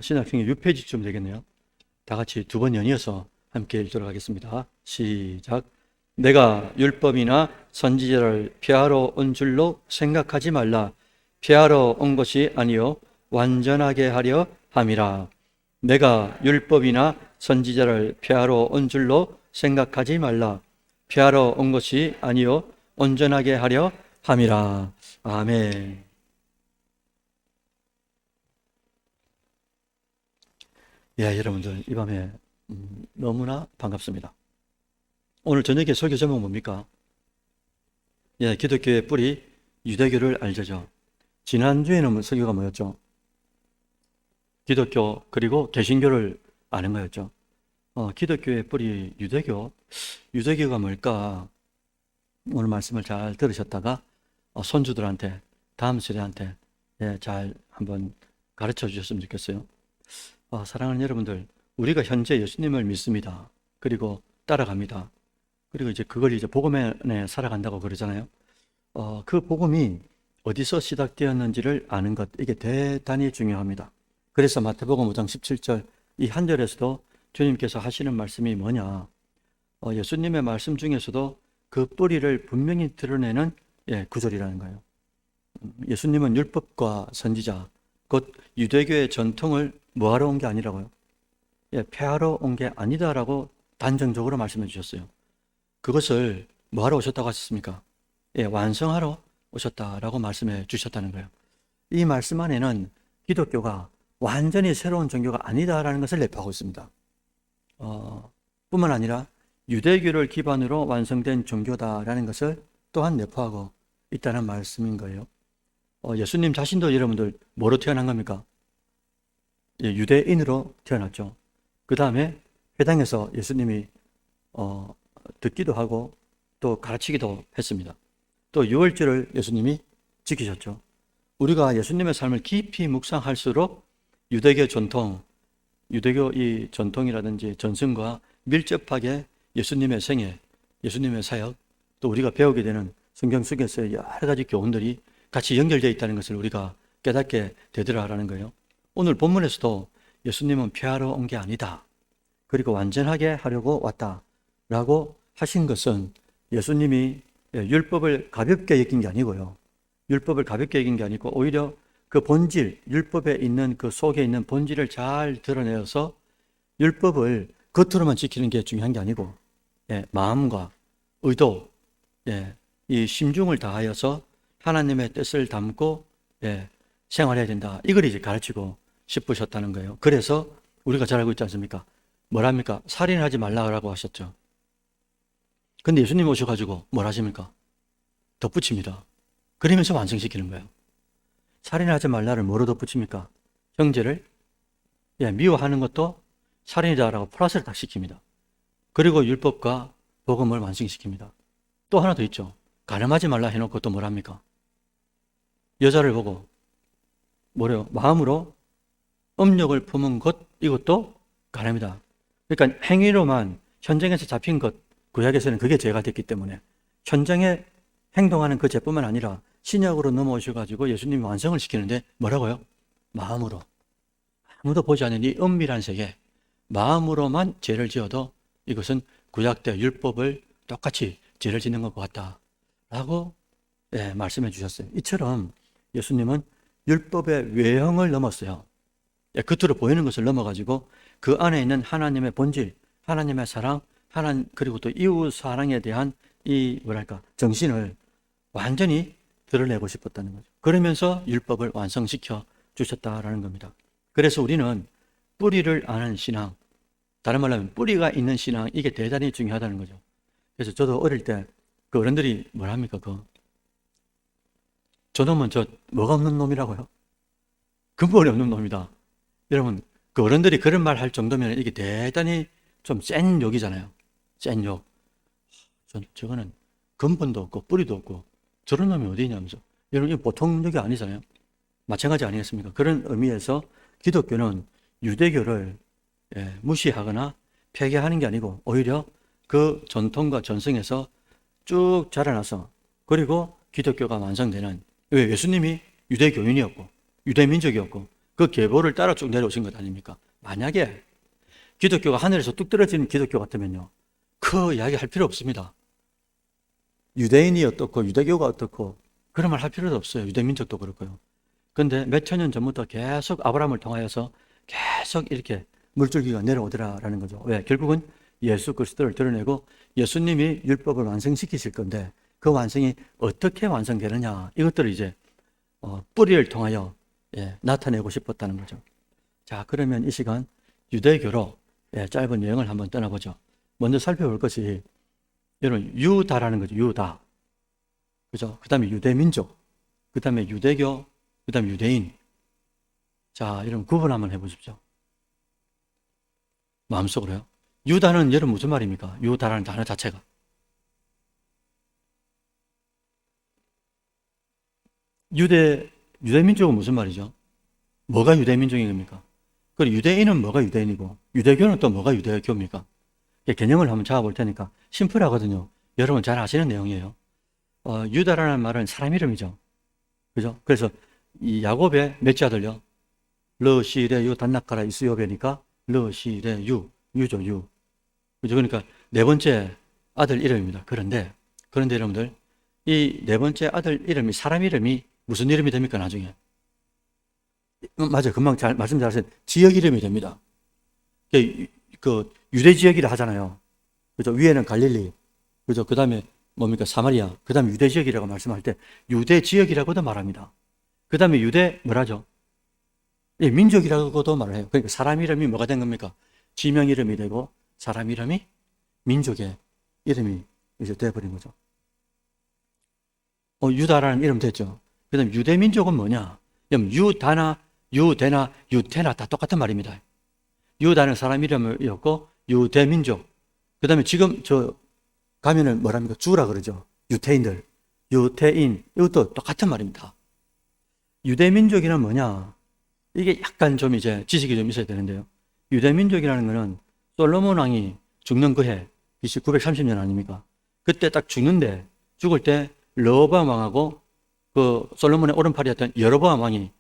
신약성경 6페이지쯤 되겠네요. 다 같이 두 번 연이어서 함께 읽도록 하겠습니다. 시작. 내가 율법이나 선지자를 폐하러 온 줄로 생각하지 말라. 폐하러 온 것이 아니요 완전하게 하려 함이라. 내가 율법이나 선지자를 폐하러 온 줄로 생각하지 말라. 폐하러 온 것이 아니요 온전하게 하려 함이라. 아멘. 예, 여러분들 이 밤에 너무나 반갑습니다. 오늘 저녁에 설교 제목 뭡니까? 예, 기독교의 뿌리 유대교를 알자죠. 지난주에는 설교가 뭐였죠? 기독교 그리고 개신교를 아는 거였죠. 기독교의 뿌리 유대교가 뭘까? 오늘 말씀을 잘 들으셨다가 손주들한테 다음 세대한테 잘 한번 가르쳐 주셨으면 좋겠어요. 사랑하는 여러분들, 우리가 현재 예수님을 믿습니다. 그리고 따라갑니다. 그리고 이제 그걸 이제 복음 안에 살아간다고 그러잖아요. 그 복음이 어디서 시작되었는지를 아는 것, 이게 대단히 중요합니다. 그래서 마태복음 5장 17절 이 한 절에서도 주님께서 하시는 말씀이 뭐냐? 예수님의 말씀 중에서도 그 뿌리를 분명히 드러내는 구절이라는 거예요. 예수님은 율법과 선지자, 곧 유대교의 전통을 뭐하러 온 게 아니라고요? 폐하러 온 게 아니다라고 단정적으로 말씀해 주셨어요. 그것을 뭐하러 오셨다고 하셨습니까? 완성하러 오셨다라고 말씀해 주셨다는 거예요. 이 말씀 안에는 기독교가 완전히 새로운 종교가 아니다라는 것을 내포하고 있습니다. 뿐만 아니라 유대교를 기반으로 완성된 종교다라는 것을 또한 내포하고 있다는 말씀인 거예요. 예수님 자신도 여러분들 뭐로 태어난 겁니까? 유대인으로 태어났죠. 그 다음에 회당에서 예수님이 듣기도 하고 또 가르치기도 했습니다. 또 유월절을 예수님이 지키셨죠. 우리가 예수님의 삶을 깊이 묵상할수록 유대교 전통, 유대교 이 전통이라든지 전승과 밀접하게 예수님의 생애, 예수님의 사역, 또 우리가 배우게 되는 성경 속에서의 여러 가지 교훈들이 같이 연결되어 있다는 것을 우리가 깨닫게 되더라라는 거예요. 오늘 본문에서도 예수님은 폐하러 온 게 아니다. 그리고 완전하게 하려고 왔다. 라고 하신 것은 예수님이 율법을 가볍게 여긴 게 아니고요. 율법을 가볍게 여긴 게 아니고 오히려 그 본질, 율법에 있는 그 속에 있는 본질을 잘 드러내어서 율법을 겉으로만 지키는 게 중요한 게 아니고 마음과 의도, 이 심중을 다하여서 하나님의 뜻을 담고 생활해야 된다. 이걸 이제 가르치고 싶으셨다는 거예요. 그래서 우리가 잘 알고 있지 않습니까? 뭐랍니까? 살인하지 말라고 하셨죠. 근데 예수님 오셔가지고 뭘 하십니까? 덧붙입니다. 그러면서 완성시키는 거예요. 살인하지 말라를 뭐로 덧붙입니까? 형제를 미워하는 것도 살인이다라고 플러스를 딱 시킵니다. 그리고 율법과 복음을 완성시킵니다. 또 하나 더 있죠. 가늠하지 말라 해놓고 또 뭘 합니까? 여자를 보고 뭐래요? 마음으로 음욕을 품은 것, 이것도 가늠이다. 그러니까 행위로만 현장에서 잡힌 것, 구약에서는 그게 죄가 됐기 때문에 현장에 행동하는 그 죄뿐만 아니라 신약으로 넘어오셔가지고 예수님이 완성을 시키는데 뭐라고요? 마음으로. 아무도 보지 않는 이 은밀한 세계, 마음으로만 죄를 지어도 이것은 구약 때 율법을 똑같이 죄를 짓는 것과 같다. 라고 말씀해 주셨어요. 이처럼 예수님은 율법의 외형을 넘었어요. 겉으로 보이는 것을 넘어가지고 그 안에 있는 하나님의 본질, 하나님의 사랑, 그리고 또 이웃 사랑에 대한 이 정신을 완전히 드러내고 싶었다는 거죠. 그러면서 율법을 완성시켜 주셨다라는 겁니다. 그래서 우리는 뿌리를 아는 신앙, 다른 말로 하면 뿌리가 있는 신앙, 이게 대단히 중요하다는 거죠. 그래서 저도 어릴 때 그 어른들이 뭐랍니까? 저놈은 뭐가 없는 놈이라고요? 근본이 없는 놈이다. 여러분, 그 어른들이 그런 말 할 정도면 이게 대단히 좀 센 욕이잖아요. 센 욕. 저거는 근본도 없고 뿌리도 없고 저런 놈이 어디 있냐면서. 여러분, 이거 보통 욕이 아니잖아요. 마찬가지 아니겠습니까? 그런 의미에서 기독교는 유대교를 무시하거나 폐기하는 게 아니고 오히려 그 전통과 전승에서 쭉 자라나서 그리고 기독교가 완성되는, 왜? 예수님이 유대교인이었고 유대민족이었고 그 계보를 따라 쭉 내려오신 것 아닙니까? 만약에 기독교가 하늘에서 뚝 떨어지는 기독교 같으면요, 그 이야기 할 필요 없습니다. 유대인이 어떻고 유대교가 어떻고 그런 말 할 필요도 없어요. 유대민족도 그렇고요. 근데 몇 천 년 전부터 계속 아브라함을 통하여서 계속 이렇게 물줄기가 내려오더라라는 거죠. 왜? 결국은 예수 그리스도를 드러내고 예수님이 율법을 완성시키실 건데 그 완성이 어떻게 완성되느냐, 이것들을 이제 뿌리를 통하여 나타내고 싶었다는 거죠. 자, 그러면 이 시간 유대교로 짧은 여행을 한번 떠나보죠. 먼저 살펴볼 것이 여러분 유다라는 거죠. 유다. 그죠? 그 다음에 유대민족, 그 다음에 유대교, 그 다음에 유대인. 자, 여러분 구분 한번 해보십시오. 마음속으로요. 유다는 여러분 무슨 말입니까? 유다라는 단어 자체가. 유대민족은 무슨 말이죠? 뭐가 유대민족인 겁니까? 그리고 유대인은 뭐가 유대인이고, 유대교는 또 뭐가 유대교입니까? 개념을 한번 잡아볼 테니까 심플하거든요. 여러분 잘 아시는 내용이에요. 유다라는 말은 사람 이름이죠. 그죠? 그래서 이 야곱의 몇째 아들요? 르시레유 단나카라 이스요베니까 르시레유, 유죠, 유. 그죠? 그러니까 네 번째 아들 이름입니다. 그런데 여러분들, 이 네 번째 아들 이름이 사람 이름이 무슨 이름이 됩니까, 나중에? 맞아요. 금방 말씀 잘하신 지역 이름이 됩니다. 그 유대 지역이라 하잖아요. 그죠? 위에는 갈릴리, 그죠? 그 다음에 뭡니까? 사마리아, 그 다음에 유대 지역이라고 말씀할 때 유대 지역이라고도 말합니다. 그 다음에 유대 뭐라죠? 민족이라고도 말을 해요. 그러니까 사람 이름이 뭐가 된 겁니까? 지명 이름이 되고 사람 이름이 민족의 이름이 이제 돼버린 거죠. 유다라는 이름 됐죠. 그 다음에 유대 민족은 뭐냐? 유다나, 유대나, 유테나 다 똑같은 말입니다. 유다는 사람 이름이었고 유대 민족. 그 다음에 지금 가면은 뭐랍니까? 주라 그러죠. 유태인들, 유태인, 이것도 똑같은 말입니다. 유대민족이란 뭐냐? 이게 약간 좀 이제 지식이 좀 있어야 되는데요. 유대민족이라는 거는 솔로몬 왕이 죽는 그 해, BC 930년 아닙니까? 그때 딱 죽는데, 죽을 때 르호보암 왕하고 그 솔로몬의 오른팔이었던 여로보암 왕이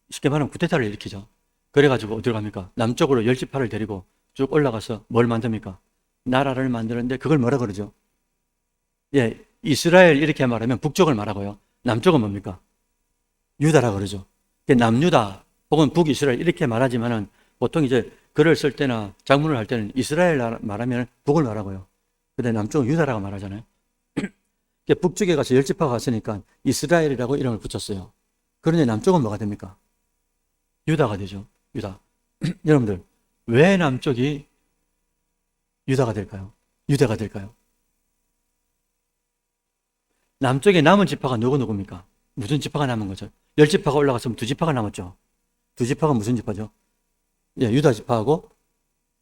쉽게 말하면 쿠데타를 일으키죠. 그래가지고 어디로 갑니까? 남쪽으로 10지파를 데리고 쭉 올라가서 뭘 만듭니까? 나라를 만드는데 그걸 뭐라 그러죠? 이스라엘 이렇게 말하면 북쪽을 말하고요. 남쪽은 뭡니까? 유다라 그러죠. 남유다 혹은 북이스라엘 이렇게 말하지만은 보통 이제 글을 쓸 때나 작문을 할 때는 이스라엘 말하면 북을 말하고요. 근데 남쪽은 유다라고 말하잖아요. 북쪽에 가서 10지파가 갔으니까 이스라엘이라고 이름을 붙였어요. 그런데 남쪽은 뭐가 됩니까? 유다가 되죠. 유다. 여러분들, 왜 남쪽이 유다가 될까요? 유대가 될까요? 남쪽에 남은 지파가 누구입니까? 무슨 지파가 남은 거죠? 10지파가 올라갔으면 2지파가 남았죠. 2지파가 무슨 지파죠? 유다 지파하고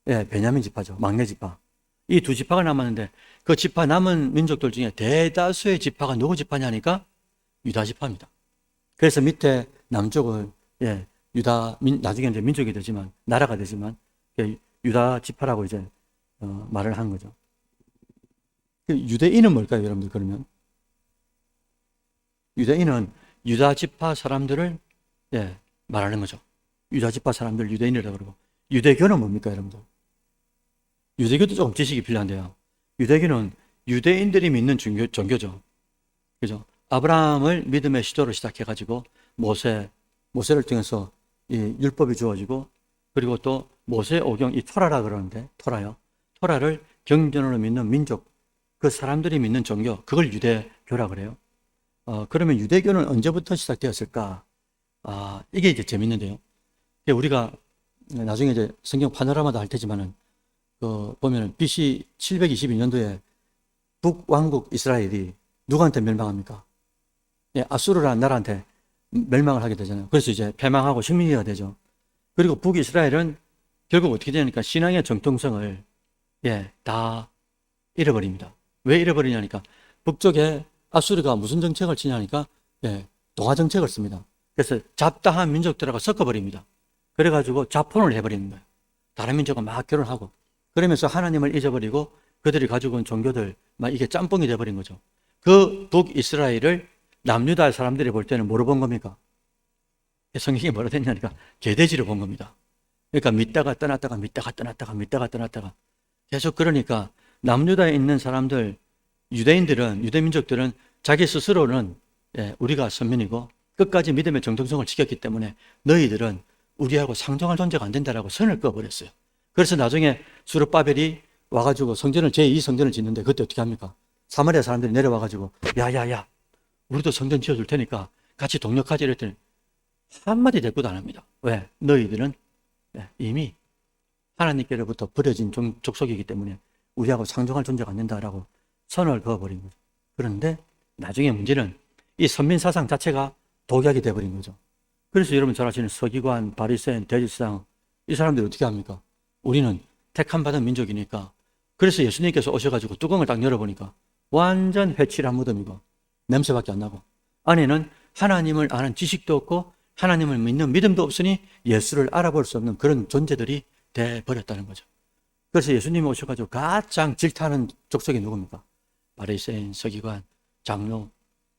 베냐민 지파죠. 막내 지파. 이 2지파가 남았는데 그 지파 남은 민족들 중에 대다수의 지파가 누구 지파냐니까 유다 지파입니다. 그래서 밑에 남쪽을 나중에 이제 민족이 되지만 나라가 되지만 유다 지파라고 이제 말을 한 거죠. 유대인은 뭘까요, 여러분들? 그러면 유대인은 유다 지파 사람들을 말하는 거죠. 유다 지파 사람들 유대인이라고 그러고, 유대교는 뭡니까, 여러분들? 유대교도 조금 지식이 필요한데요. 유대교는 유대인들이 믿는 종교죠. 그죠? 아브라함을 믿음의 시조로 시작해가지고 모세를 통해서 이 율법이 주어지고, 그리고 또 모세 오경, 이 토라라 그러는데, 토라를 경전으로 믿는 민족, 그 사람들이 믿는 종교, 그걸 유대교라 그래요. 그러면 유대교는 언제부터 시작되었을까? 이게 이제 재밌는데요. 우리가 나중에 이제 성경 파노라마도 할 테지만은, 보면은 BC 722년도에 북왕국 이스라엘이 누구한테 멸망합니까? 아수르라는 나라한테 멸망을 하게 되잖아요. 그래서 이제 패망하고 식민지가 되죠. 그리고 북이스라엘은 결국 어떻게 되니까 신앙의 정통성을 다 잃어버립니다. 왜 잃어버리냐니까 북쪽에 아수르가 무슨 정책을 치냐니까 동화 정책을 씁니다. 그래서 잡다한 민족들하고 섞어버립니다. 그래가지고 자폰을 해버리는 거예요. 다른 민족과 막 결혼하고, 그러면서 하나님을 잊어버리고 그들이 가지고 온 종교들 막 이게 짬뽕이 돼버린 거죠. 그 북이스라엘을 남유다 사람들이 볼 때는 뭐로 본 겁니까? 성경이 뭐라 됐냐니까 개돼지로 본 겁니다. 그러니까 믿다가 떠났다가 믿다가 떠났다가 믿다가 떠났다가 계속 그러니까 남유다에 있는 사람들, 유대인들은, 유대민족들은 자기 스스로는 우리가 선민이고 끝까지 믿음의 정통성을 지켰기 때문에 너희들은 우리하고 상종할 존재가 안 된다라고 선을 그어버렸어요. 그래서 나중에 수르바벨이 와가지고 성전을 제2성전을 짓는데 그때 어떻게 합니까? 사마리아 사람들이 내려와가지고 야야야 우리도 성전 지어줄 테니까 같이 동력하지 이랬더니 한마디 대꾸도 안 합니다. 왜? 너희들은 이미 하나님께로부터 버려진 족속이기 때문에 우리하고 상종할 존재가 안 된다라고 선을 그어버린 거죠. 그런데 나중에 문제는 이 선민사상 자체가 독약이 돼버린 거죠. 그래서 여러분 잘 아시는 서기관, 바리새인, 대제사장 이 사람들이 어떻게 합니까? 우리는 택함받은 민족이니까. 그래서 예수님께서 오셔가지고 뚜껑을 딱 열어보니까 완전 회칠한 무덤이고 냄새밖에 안 나고 안에는 하나님을 아는 지식도 없고 하나님을 믿는 믿음도 없으니 예수를 알아볼 수 없는 그런 존재들이 돼버렸다는 거죠. 그래서 예수님이 오셔가지고 가장 질타하는 족속이 누굽니까? 바리새인, 서기관, 장로,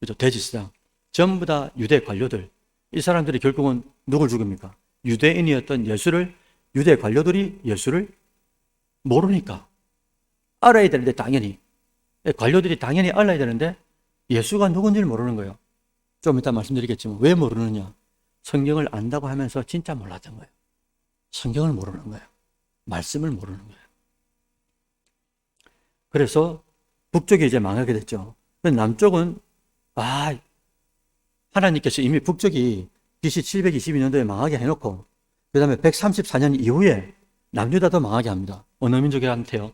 그죠? 대제사장 전부 다 유대 관료들. 이 사람들이 결국은 누굴 죽입니까? 유대인이었던 유대 관료들이 예수를 모르니까 알아야 되는데 당연히 관료들이 당연히 알아야 되는데 예수가 누군지를 모르는 거예요. 좀 이따 말씀드리겠지만 왜 모르느냐? 성경을 안다고 하면서 진짜 몰랐던 거예요. 성경을 모르는 거예요. 말씀을 모르는 거예요. 그래서 북쪽이 이제 망하게 됐죠. 남쪽은 하나님께서 이미 북쪽이 BC 722년도에 망하게 해놓고 그 다음에 134년 이후에 남유다도 망하게 합니다. 어느 민족한테요?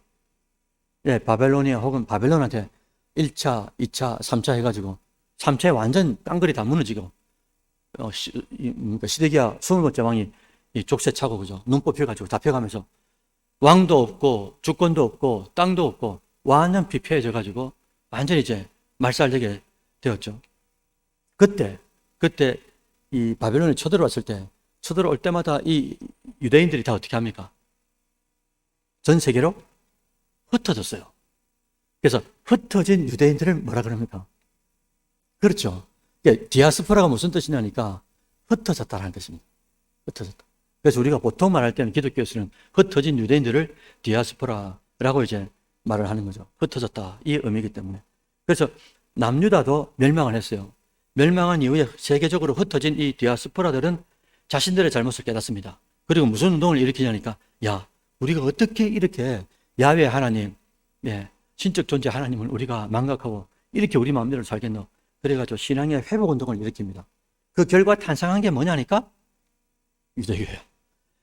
바벨로니아 혹은 바벨론한테 1차, 2차, 3차 해가지고 3차에 완전 깡그리 다 무너지고 시드기야 20번째 왕이 이 족쇄 차고 그죠? 눈 뽑혀가지고 잡혀가면서 왕도 없고 주권도 없고 땅도 없고 완전 피폐해져가지고 완전히 이제 말살되게 되었죠. 그때 이 바벨론에 쳐들어왔을 때 쳐들어올 때마다 이 유대인들이 다 어떻게 합니까? 전 세계로 흩어졌어요. 그래서 흩어진 유대인들을 뭐라 그럽니까? 그렇죠. 디아스포라가 무슨 뜻이냐니까 흩어졌다라는 뜻입니다. 흩어졌다. 그래서 우리가 보통 말할 때는 기독교에서는 흩어진 유대인들을 디아스포라라고 이제 말을 하는 거죠. 흩어졌다 이 의미이기 때문에. 그래서 남유다도 멸망을 했어요. 멸망한 이후에 세계적으로 흩어진 이 디아스포라들은 자신들의 잘못을 깨닫습니다. 그리고 무슨 운동을 일으키냐니까 우리가 어떻게 이렇게 야훼 하나님, 신적 존재 하나님을 우리가 망각하고 이렇게 우리 마음대로 살겠노? 그래가지고 신앙의 회복 운동을 일으킵니다. 그 결과 탄생한 게 뭐냐니까? 유대교예요.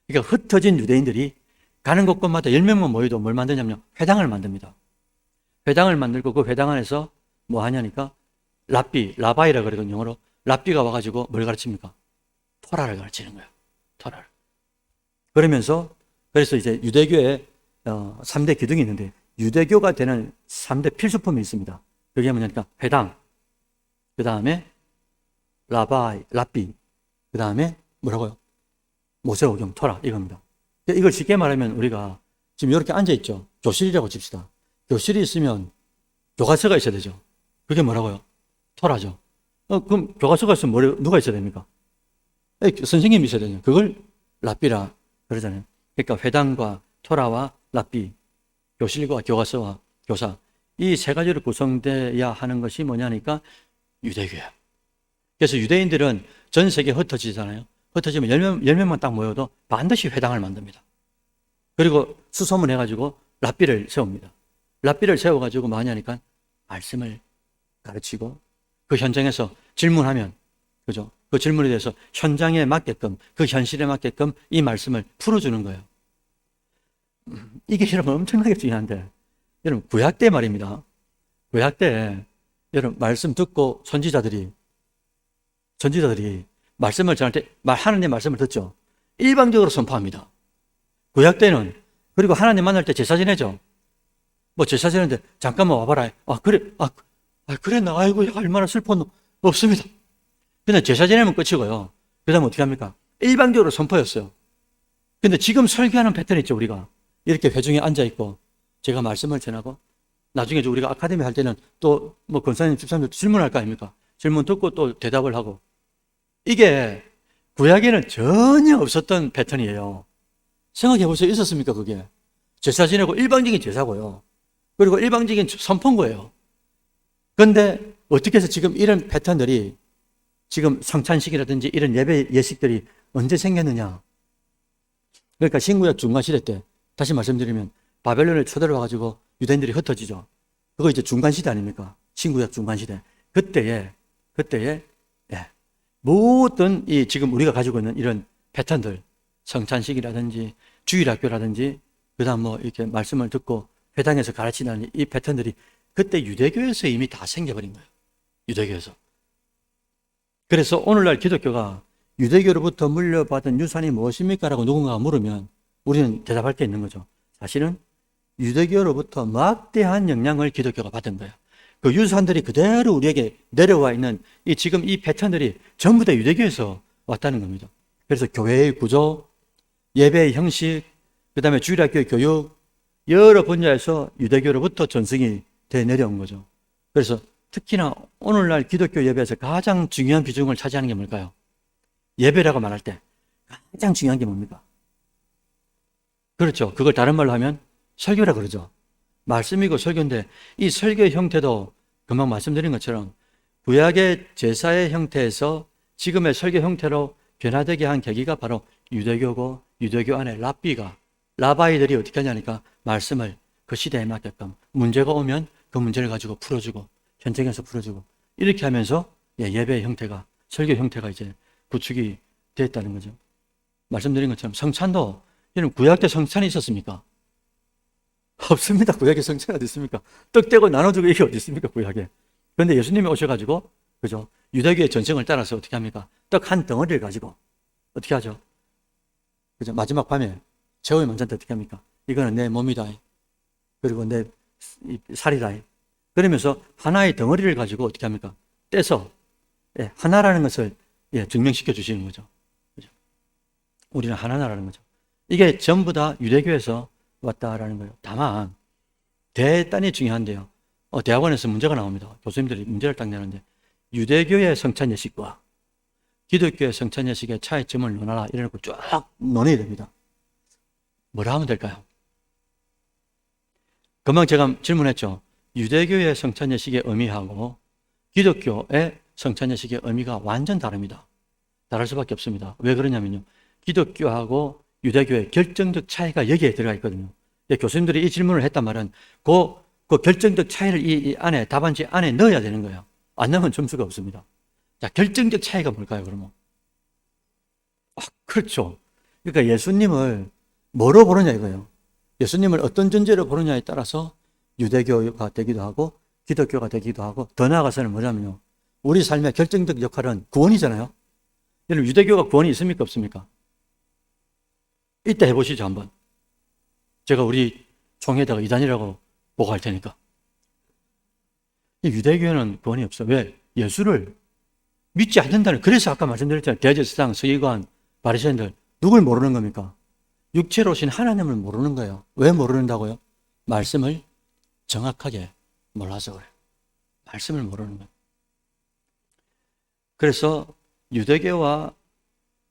그러니까 흩어진 유대인들이 가는 곳곳마다 10명만 모여도 뭘 만드냐면 회당을 만듭니다. 회당을 만들고 그 회당 안에서 뭐 하냐니까 라바이라 그러거든요. 영어로. 랍비가 와가지고 뭘 가르칩니까? 토라를 가르치는 거예요. 토라를. 그래서 이제 유대교에 3대 기둥이 있는데 유대교가 되는 3대 필수품이 있습니다. 그게 뭐냐니까 회당, 그 다음에 랍비, 그 다음에 뭐라고요? 모세오경, 토라 이겁니다. 이걸 쉽게 말하면 우리가 지금 이렇게 앉아있죠. 교실이라고 칩시다. 교실이 있으면 교과서가 있어야 되죠. 그게 뭐라고요? 토라죠. 그럼 교과서가 있으면 누가 있어야 됩니까? 선생님이 있어야 되죠. 그걸 랍비라 그러잖아요. 그러니까 회당과 토라와 랍비, 교실과 교과서와 교사 이 세 가지로 구성돼야 하는 것이 뭐냐니까 유대교야. 그래서 유대인들은 전 세계에 흩어지잖아요. 흩어지면 10명만 딱 모여도 반드시 회당을 만듭니다. 그리고 수소문해가지고 랍비를 세웁니다. 랍비를 세워가지고 뭐 하냐니까 말씀을 가르치고 그 현장에서 질문하면 그죠? 그 질문에 대해서 현장에 맞게끔 그 현실에 맞게끔 이 말씀을 풀어주는 거예요. 이게 여러분 엄청나게 중요한데 여러분 구약 때 말입니다. 구약 때 여러분 말씀 듣고 선지자들이 말씀을 전할 때 하나님의 말씀을 듣죠. 일방적으로 선포합니다. 구약 때는 그리고 하나님 만날 때 제사 지내죠. 뭐 제사 지내는데 잠깐만 와봐라. 그래 나 아이고 얼마나 슬펐노. 없습니다. 그냥 제사 지내면 끝이고요. 그 다음에 어떻게 합니까? 일방적으로 선포였어요. 근데 지금 설교하는 패턴 있죠. 우리가 이렇게 회중에 앉아있고 제가 말씀을 전하고 나중에 우리가 아카데미 할 때는 또 뭐 권사님, 집사님들 질문할 거 아닙니까? 질문 듣고 또 대답을 하고 이게 구약에는 전혀 없었던 패턴이에요. 생각해 보세요. 있었습니까, 그게? 제사 지내고 일방적인 제사고요. 그리고 일방적인 선포인 거예요. 그런데 어떻게 해서 지금 이런 패턴들이 지금 성찬식이라든지 이런 예배 예식들이 언제 생겼느냐? 그러니까 신구약 중간시대 때 다시 말씀드리면 바벨론을 초대로 와가지고 유대인들이 흩어지죠. 그거 이제 중간시대 아닙니까? 신구약 중간시대. 그때에 예, 모든 이 지금 우리가 가지고 있는 이런 패턴들, 성찬식이라든지 주일학교라든지 그다음 뭐 이렇게 말씀을 듣고 회당에서 가르치는 이 패턴들이 그때 유대교에서 이미 다 생겨버린 거예요. 유대교에서. 그래서 오늘날 기독교가 유대교로부터 물려받은 유산이 무엇입니까? 라고 누군가가 물으면 우리는 대답할 게 있는 거죠. 사실은 유대교로부터 막대한 영향을 기독교가 받은 거예요. 그 유산들이 그대로 우리에게 내려와 있는 지금 이 패턴들이 전부 다 유대교에서 왔다는 겁니다. 그래서 교회의 구조, 예배의 형식, 그 다음에 주일학교의 교육, 여러 분야에서 유대교로부터 전승이 돼 내려온 거죠. 그래서 특히나 오늘날 기독교 예배에서 가장 중요한 비중을 차지하는 게 뭘까요? 예배라고 말할 때 가장 중요한 게 뭡니까? 그렇죠. 그걸 다른 말로 하면 설교라 그러죠. 말씀이고 설교인데 이 설교의 형태도 금방 말씀드린 것처럼 구약의 제사의 형태에서 지금의 설교 형태로 변화되게 한 계기가 바로 유대교고 유대교 안에 라바이들이 어떻게 하냐니까 말씀을 그 시대에 맞게끔 문제가 오면 그 문제를 가지고 풀어주고 현장에서 풀어주고 이렇게 하면서 예배의 형태가 설교 형태가 이제 구축이 됐다는 거죠. 말씀드린 것처럼 성찬도 여러분 구약 때 성찬이 있었습니까? 없습니다. 구약에 성찬이 어디 있습니까? 떡 떼고 나눠주고 이게 어디 있습니까? 구약에. 그런데 예수님이 오셔가지고 그죠? 유대교의 전승을 따라서 어떻게 합니까? 떡 한 덩어리를 가지고 어떻게 하죠? 그죠? 마지막 밤에 최후의 만찬 때 어떻게 합니까? 이거는 내 몸이다. 그리고 내 살이다. 그러면서 하나의 덩어리를 가지고 어떻게 합니까? 떼서 하나라는 것을 증명시켜 주시는 거죠. 그죠? 우리는 하나라는 거죠. 이게 전부 다 유대교에서 왔다라는 거예요. 다만 대단히 중요한데요. 대학원에서 문제가 나옵니다. 교수님들이 문제를 딱 내는데 유대교의 성찬 예식과 기독교의 성찬 예식의 차이점을 논하라 이래놓고 쫙 논해야 됩니다. 뭐라 하면 될까요? 금방 제가 질문했죠. 유대교의 성찬 예식의 의미하고 기독교의 성찬 예식의 의미가 완전 다릅니다. 다를 수밖에 없습니다. 왜 그러냐면요. 기독교하고 유대교의 결정적 차이가 여기에 들어가 있거든요. 교수님들이 이 질문을 했단 말은 그 결정적 차이를 이 안에 답안지 안에 넣어야 되는 거예요. 안 넣으면 점수가 없습니다. 자, 결정적 차이가 뭘까요, 그러면? 그렇죠. 그러니까 예수님을 뭐로 보느냐 이거예요. 예수님을 어떤 존재로 보느냐에 따라서 유대교가 되기도 하고 기독교가 되기도 하고 더 나아가서는 뭐냐면요. 우리 삶의 결정적 역할은 구원이잖아요. 여러분 유대교가 구원이 있습니까 없습니까? 이따 해보시죠 한번. 제가 우리 총회에다가 이단이라고 보고할 테니까. 유대교는 구원이 없어. 왜? 예수를 믿지 않는다는. 그래서 아까 말씀드렸잖아요. 대제사장, 서기관, 바리새인들 누굴 모르는 겁니까? 육체로 오신 하나님을 모르는 거예요. 왜 모르는다고요? 말씀을 정확하게 몰라서 그래요. 말씀을 모르는 거예요. 그래서 유대교와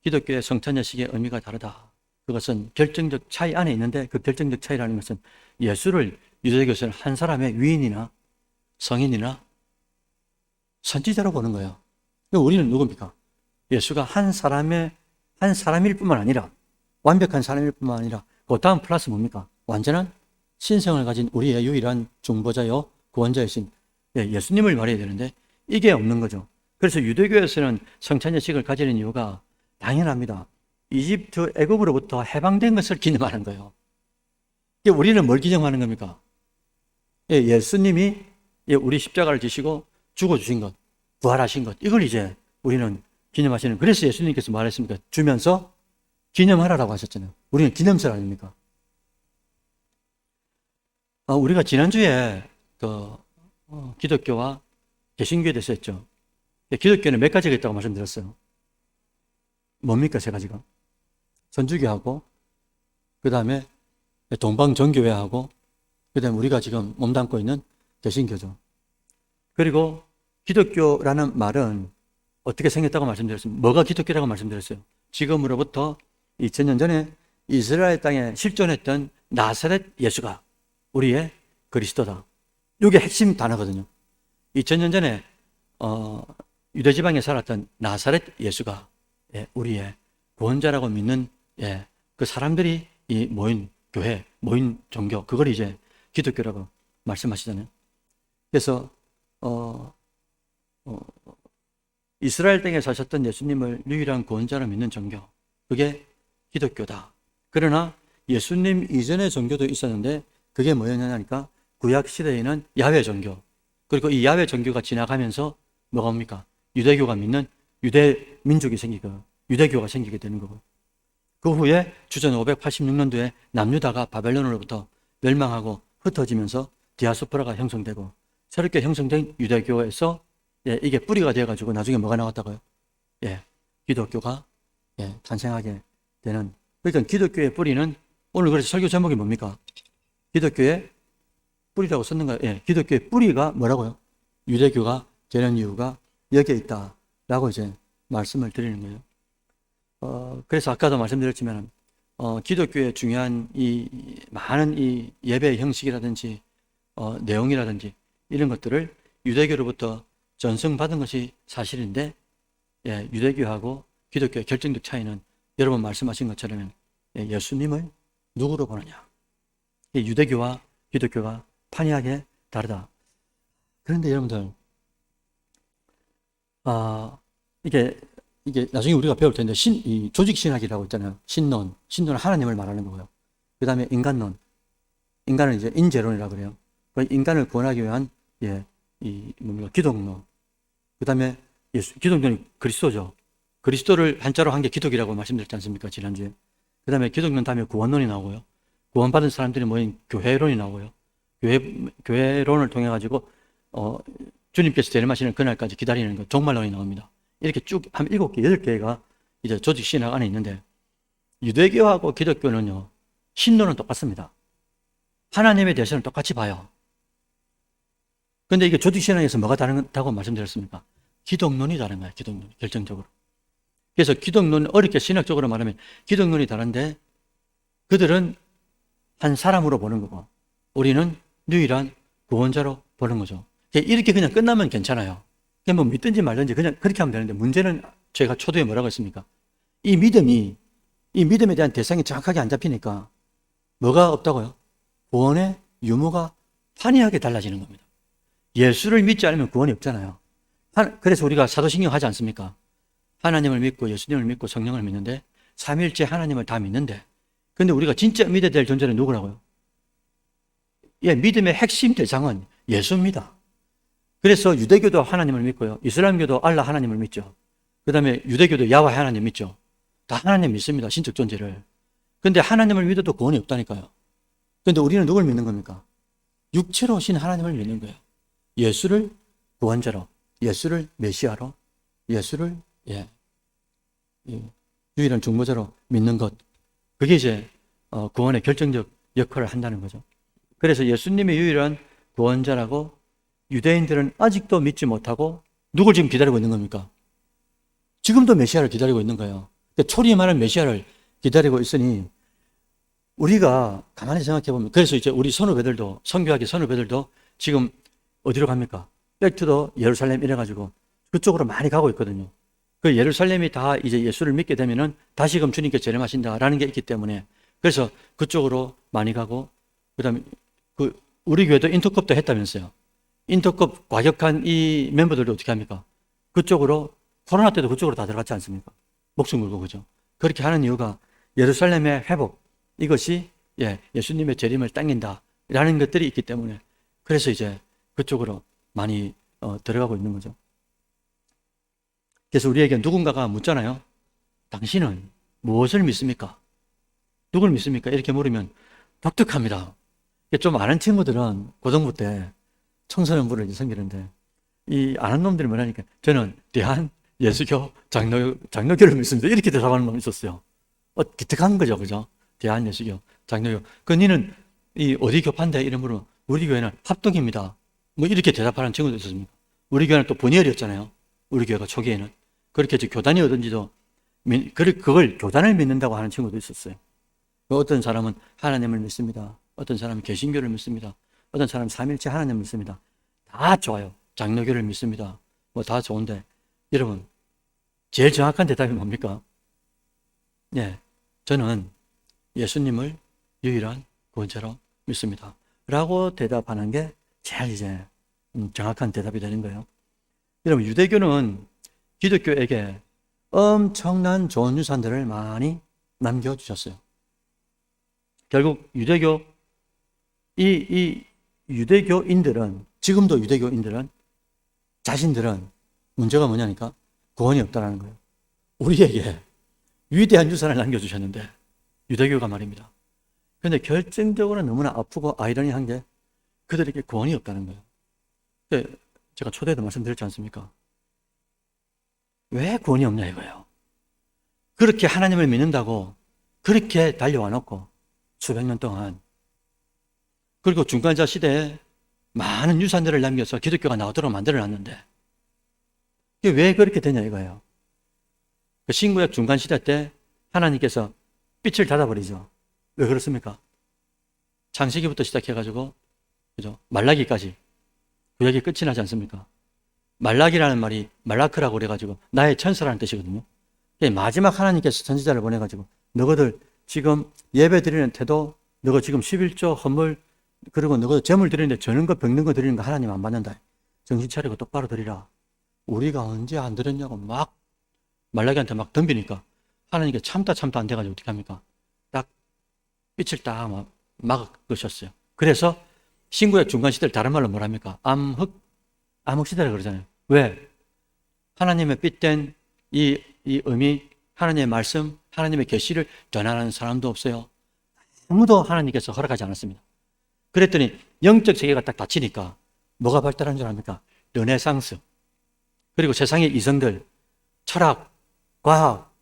기독교의 성찬 예식의 의미가 다르다. 그것은 결정적 차이 안에 있는데 그 결정적 차이라는 것은 예수를 유대교에서는 한 사람의 위인이나 성인이나 선지자로 보는 거예요. 우리는 누굽니까? 예수가 한 사람일 뿐만 아니라 완벽한 사람일 뿐만 아니라 그 다음 플러스 뭡니까? 완전한 신성을 가진 우리의 유일한 중보자요 구원자이신 예수님을 말해야 되는데 이게 없는 거죠. 그래서 유대교에서는 성찬 예식을 가지는 이유가 당연합니다. 이집트 애굽으로부터 해방된 것을 기념하는 거예요. 우리는 뭘 기념하는 겁니까? 예수님이 우리 십자가를 지시고 죽어주신 것, 부활하신 것, 이걸 이제 우리는 기념하시는. 그래서 예수님께서 말했습니까? 주면서 기념하라라고 하셨잖아요. 우리는 기념설 아닙니까? 우리가 지난주에 기독교와 개신교에 대해서 했죠. 기독교는 몇 가지가 있다고 말씀드렸어요. 뭡니까? 세 가지가. 선주교하고 그 다음에 동방정교회하고 그 다음에 우리가 지금 몸담고 있는 개신교죠. 그리고 기독교라는 말은 어떻게 생겼다고 말씀드렸습니다. 뭐가 기독교라고 말씀드렸어요? 지금으로부터 2000년 전에 이스라엘 땅에 실존했던 나사렛 예수가 우리의 그리스도다. 이게 핵심 단어거든요. 2000년 전에 유대지방에 살았던 나사렛 예수가 우리의 구원자라고 믿는 그 사람들이 이 모인 교회, 모인 종교, 그걸 이제 기독교라고 말씀하시잖아요. 그래서 이스라엘 땅에 사셨던 예수님을 유일한 구원자로 믿는 종교, 그게 기독교다. 그러나 예수님 이전의 종교도 있었는데 그게 뭐였냐니까 구약 시대에는 야훼 종교, 그리고 이 야훼 종교가 지나가면서 뭐가 옵니까? 유대교가 믿는 유대 민족이 생기고 유대교가 생기게 되는 거고, 그 후에 주전 586년도에 남유다가 바벨론으로부터 멸망하고 흩어지면서 디아스포라가 형성되고, 새롭게 형성된 유대교에서 이게 뿌리가 되어가지고 나중에 뭐가 나왔다고요? 기독교가 탄생하게 되는. 그러니까 기독교의 뿌리는, 오늘 그래서 설교 제목이 뭡니까? 기독교의 뿌리라고 썼는가요? 기독교의 뿌리가 뭐라고요? 유대교가 되는 이유가 여기에 있다라고 이제 말씀을 드리는 거예요. 그래서 아까도 말씀드렸지만 기독교의 중요한 이 많은 이 예배 형식이라든지 내용이라든지 이런 것들을 유대교로부터 전승받은 것이 사실인데, 유대교하고 기독교의 결정적 차이는 여러분 말씀하신 것처럼 예수님을 누구로 보느냐. 유대교와 기독교가 판이하게 다르다. 그런데 여러분들, 이게 나중에 우리가 배울 텐데 이 조직신학이라고 있잖아요. 신론은 하나님을 말하는 거고요. 그 다음에 인간론, 인간은 이제 인재론이라고 그래요. 인간을 구원하기 위한 기독론. 그 다음에 기독론이 그리스도죠. 그리스도를 한자로 한 게 기독이라고 말씀드렸지 않습니까? 지난주에. 그 다음에 기독론 다음에 구원론이 나오고요. 구원받은 사람들이 모인 교회론이 나오고요. 교회론을 통해 가지고 주님께서 재림하시는 그날까지 기다리는 것, 종말론이 나옵니다. 이렇게 쭉 한 7개, 8개가 이제 조직신학 안에 있는데, 유대교하고 기독교는요, 신론은 똑같습니다. 하나님에 대해서는 똑같이 봐요. 근데 이게 조직신학에서 뭐가 다르다고 말씀드렸습니까? 기독론이 다른 거예요. 기독론, 결정적으로. 그래서 기독론은 어렵게 신학적으로 말하면 기독론이 다른데, 그들은 한 사람으로 보는 거고 우리는 유일한 구원자로 보는 거죠. 이렇게 그냥 끝나면 괜찮아요. 그냥 뭐 믿든지 말든지 그냥 그렇게 하면 되는데, 문제는 제가 초두에 뭐라고 했습니까? 이 믿음에 대한 대상이 정확하게 안 잡히니까 뭐가 없다고요? 구원의 유무가 판이하게 달라지는 겁니다. 예수를 믿지 않으면 구원이 없잖아요. 그래서 우리가 사도신경 하지 않습니까? 하나님을 믿고 예수님을 믿고 성령을 믿는데, 삼일째 하나님을 다 믿는데, 근데 우리가 진짜 믿어야 될 존재는 누구라고요? 믿음의 핵심 대상은 예수입니다. 그래서 유대교도 하나님을 믿고요, 이슬람교도 알라 하나님을 믿죠. 그 다음에 유대교도 야훼 하나님 믿죠. 다 하나님 믿습니다. 신적 존재를. 근데 하나님을 믿어도 구원이 없다니까요. 근데 우리는 누굴 믿는 겁니까? 육체로 오신 하나님을 믿는 거예요. 예수를 구원자로, 예수를 메시아로, 예수를 유일한 중보자로 믿는 것, 그게 이제 구원의 결정적 역할을 한다는 거죠. 그래서 예수님이 유일한 구원자라고 유대인들은 아직도 믿지 못하고 누굴 지금 기다리고 있는 겁니까? 지금도 메시아를 기다리고 있는 거예요. 초리에 말하는 메시아를 기다리고 있으니, 우리가 가만히 생각해 보면, 그래서 이제 우리 선후배들도, 선교하기 선후배들도 지금 어디로 갑니까? 백투더 예루살렘 이래가지고 그쪽으로 많이 가고 있거든요. 그 예루살렘이 다 이제 예수를 믿게 되면은 다시금 주님께 재림하신다라는 게 있기 때문에, 그래서 그쪽으로 많이 가고, 그 다음에 우리 교회도 인터컵도 했다면서요. 인터컵 과격한 이 멤버들도 어떻게 합니까? 그쪽으로, 코로나 때도 그쪽으로 다 들어갔지 않습니까? 목숨 걸고, 그죠? 그렇게 하는 이유가 예루살렘의 회복, 이것이 예수님의 재림을 당긴다라는 것들이 있기 때문에, 그래서 이제 그쪽으로 많이 들어가고 있는 거죠. 그래서 우리에게 누군가가 묻잖아요. 당신은 무엇을 믿습니까? 누굴 믿습니까? 이렇게 물으면 독특합니다. 좀 아는 친구들은 고등부 때 청소년부를 섬기는데, 이 아는 놈들이 뭐라니까, 저는 대한 예수교 장로교를 믿습니다. 이렇게 대답하는 놈이 있었어요. 기특한 거죠, 그죠? 대한 예수교 장로교. 니는 이 어디 교파인데? 이런 물으면 우리 교회는 합동입니다. 뭐 이렇게 대답하는 친구도 있었습니다. 우리 교회는 또 분열이었잖아요. 우리 교회가 초기에는. 그렇게 이제 교단이 어딘지도 그걸 교단을 믿는다고 하는 친구도 있었어요. 어떤 사람은 하나님을 믿습니다. 어떤 사람은 개신교를 믿습니다. 어떤 사람은 삼일체 하나님을 믿습니다. 다 좋아요. 장로교를 믿습니다. 뭐 다 좋은데 여러분 제일 정확한 대답이 뭡니까? 네, 저는 예수님을 유일한 구원자로 믿습니다. 라고 대답하는 게 제일 이제 정확한 대답이 되는 거예요. 여러분 유대교는 기독교에게 엄청난 좋은 유산들을 많이 남겨주셨어요. 결국 이 유대교인들은, 지금도 유대교인들은 자신들은 문제가 뭐냐니까 구원이 없다는 거예요. 우리에게 위대한 유산을 남겨주셨는데, 유대교가 말입니다. 그런데 결정적으로 너무나 아프고 아이러니한 게 그들에게 구원이 없다는 거예요. 제가 초대에도 말씀드렸지 않습니까? 왜 구원이 없냐 이거예요. 그렇게 하나님을 믿는다고 그렇게 달려와 놓고 수백 년 동안, 그리고 중간자 시대에 많은 유산들을 남겨서 기독교가 나오도록 만들어놨는데 이게 왜 그렇게 되냐 이거예요. 그 신구약 중간 시대 때 하나님께서 빛을 닫아버리죠. 왜 그렇습니까? 창세기부터 시작해가지고 그죠? 말라기까지 구약이 끝이 나지 않습니까? 말라기라는 말이 말라크라고 그래가지고 나의 천사라는 뜻이거든요. 마지막 하나님께서 선지자를 보내가지고 너희들 지금 예배 드리는 태도, 너희 지금 11조 헌물, 그리고 너희 재물 드리는데 저는 거 병는 거 드리는 거 하나님 안 받는다. 정신 차리고 똑바로 드리라. 우리가 언제 안 드렸냐고 막 말라기한테 막 덤비니까 하나님께 참다 안 돼가지고 어떻게 합니까? 딱 빛을 딱 막으셨어요. 그래서 신구약 중간 시대를 다른 말로 뭐랍니까? 암흑 시대라 그러잖아요. 왜? 하나님의 빛된 이 의미, 하나님의 말씀, 하나님의 계시를 전하는 사람도 없어요. 아무도 하나님께서 허락하지 않았습니다. 그랬더니 영적 세계가 딱 닫히니까 뭐가 발달한 줄 압니까? 르네상스. 그리고 세상의 이성들, 철학, 과학,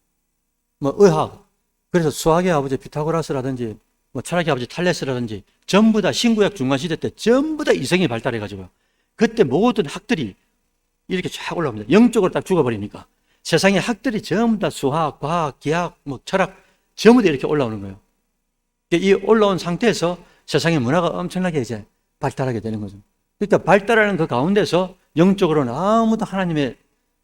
의학. 그래서 수학의 아버지 피타고라스라든지 철학의 아버지 탈레스라든지 전부 다 신구약 중간 시대 때 전부 다 이성이 발달해가지고요. 그때 모든 학들이 이렇게 쫙 올라옵니다. 영적으로 딱 죽어버리니까 세상의 학들이 전부 다 수학, 과학, 기학, 철학 전부 다 이렇게 올라오는 거예요. 이 올라온 상태에서 세상의 문화가 엄청나게 이제 발달하게 되는 거죠. 그러니까 발달하는 그 가운데서 영적으로는 아무도 하나님의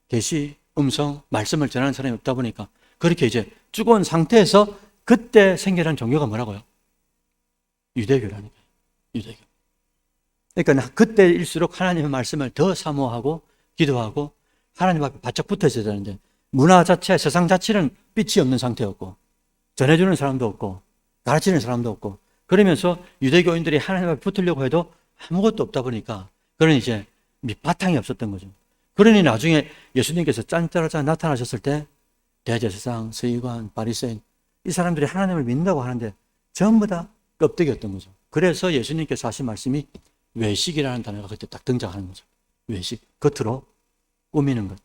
계시, 음성, 말씀을 전하는 사람이 없다 보니까 그렇게 이제 죽어온 상태에서 그때 생겨난 종교가 뭐라고요? 유대교라니까요. 유대교. 그러니까 그때일수록 하나님의 말씀을 더 사모하고 기도하고 하나님 앞에 바짝 붙어 있어야 되는데 문화 자체, 세상 자체는 빛이 없는 상태였고 전해주는 사람도 없고 가르치는 사람도 없고 그러면서 유대교인들이 하나님 앞에 붙으려고 해도 아무것도 없다 보니까 그런 이제 밑바탕이 없었던 거죠. 그러니 나중에 예수님께서 짠짜라짠 나타나셨을 때 대제사장, 서기관, 바리새인 이 사람들이 하나님을 믿는다고 하는데 전부 다 껍데기였던 거죠. 그래서 예수님께서 하신 말씀이 외식이라는 단어가 그때 딱 등장하는 거죠. 외식, 겉으로 꾸미는 것.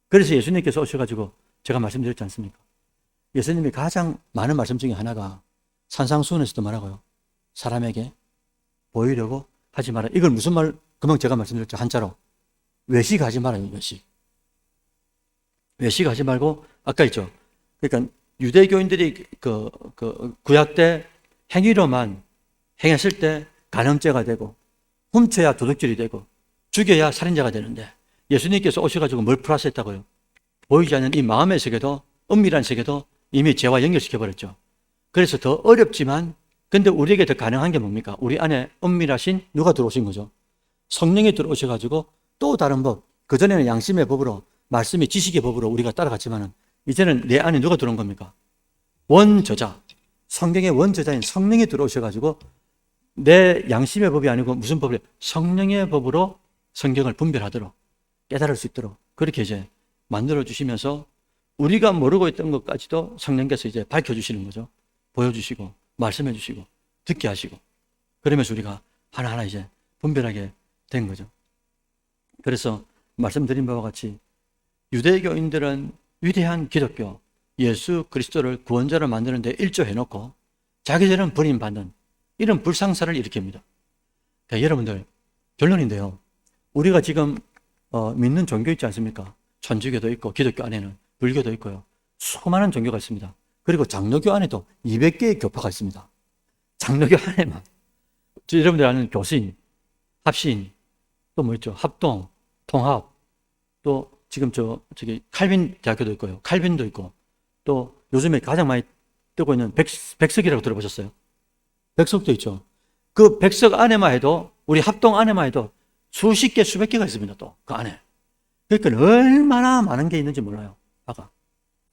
그래서 예수님께서 오셔가지고 제가 말씀드렸지 않습니까? 예수님이 가장 많은 말씀 중에 하나가 산상수훈에서도 말하고요. 사람에게 보이려고 하지 마라. 이걸 무슨 말, 금방 제가 말씀드렸죠. 한자로. 외식하지 말아요. 외식하지 말고 아까 있죠. 그러니까 유대교인들이 구약 때 행위로만 행했을 때 간음죄가 되고 훔쳐야 도둑질이 되고 죽여야 살인자가 되는데 예수님께서 오셔가지고 뭘 플러스했다고요? 보이지 않는 이 마음의 세계도 은밀한 세계도 이미 죄와 연결시켜버렸죠. 그래서 더 어렵지만 근데 우리에게 더 가능한 게 뭡니까? 우리 안에 은밀하신 누가 들어오신 거죠? 성령이 들어오셔가지고 또 다른 법, 그전에는 양심의 법으로 말씀이 지식의 법으로 우리가 따라갔지만은 이제는 내 안에 누가 들어온 겁니까? 원저자, 성경의 원저자인 성령이 들어오셔가지고 내 양심의 법이 아니고 무슨 법이에요? 성령의 법으로 성경을 분별하도록 깨달을 수 있도록 그렇게 이제 만들어주시면서 우리가 모르고 있던 것까지도 성령께서 이제 밝혀주시는 거죠. 보여주시고 말씀해주시고 듣게 하시고 그러면서 우리가 하나하나 이제 분별하게 된 거죠. 그래서 말씀드린 바와 같이 유대교인들은 위대한 기독교 예수 그리스도를 구원자로 만드는 데 일조해놓고 자기들은 버림받는 이런 불상사를 일으킵니다. 그러니까 여러분들 결론인데요. 우리가 지금 믿는 종교 있지 않습니까? 천주교도 있고 기독교 안에는 불교도 있고요. 수많은 종교가 있습니다. 그리고 장로교 안에도 200개의 교파가 있습니다. 장로교 안에만. 여러분들 아는 교신, 합신, 또 뭐 있죠? 합동, 통합, 또 지금 저기 칼빈 대학교도 있고요. 칼빈도 있고, 또 요즘에 가장 많이 뜨고 있는 백석이라고 들어보셨어요? 백석도 있죠. 그 백석 안에만 해도, 우리 합동 안에만 해도 수십 개, 수백 개가 있습니다. 또 그 안에. 그러니까 얼마나 많은 게 있는지 몰라요. 아까.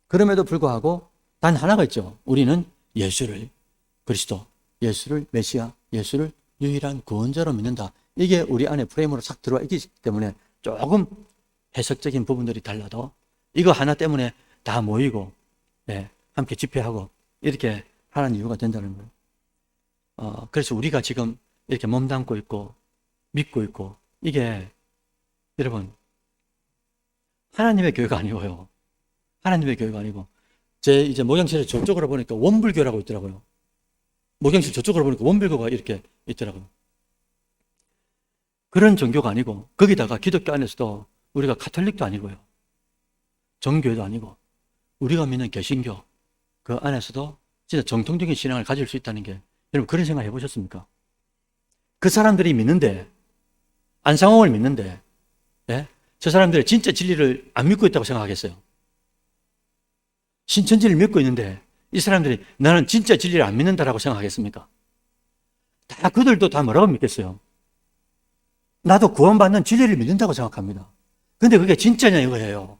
그럼에도 불구하고 단 하나가 있죠. 우리는 예수를, 그리스도, 예수를 메시아, 예수를 유일한 구원자로 믿는다. 이게 우리 안에 프레임으로 싹 들어와 있기 때문에 조금 해석적인 부분들이 달라도 이거 하나 때문에 다 모이고, 네, 함께 집회하고 이렇게 하는 이유가 된다는 거예요. 그래서 우리가 지금 이렇게 몸담고 있고 믿고 있고, 이게 여러분 하나님의 교회가 아니고요. 하나님의 교회가 아니고, 제 이제 목양실에 저쪽으로 보니까 원불교라고 있더라고요. 목양실 저쪽으로 보니까 원불교가 이렇게 있더라고요. 그런 종교가 아니고, 거기다가 기독교 안에서도 우리가 가톨릭도 아니고요. 정교회도 아니고, 우리가 믿는 개신교, 그 안에서도 진짜 정통적인 신앙을 가질 수 있다는 게, 여러분 그런 생각 해보셨습니까? 그 사람들이 믿는데, 안상홍을 믿는데, 예? 저 사람들이 진짜 진리를 안 믿고 있다고 생각하겠어요? 신천지를 믿고 있는데 이 사람들이 나는 진짜 진리를 안 믿는다라고 생각하겠습니까? 다 그들도 다 뭐라고 믿겠어요? 나도 구원받는 진리를 믿는다고 생각합니다. 근데 그게 진짜냐 이거예요.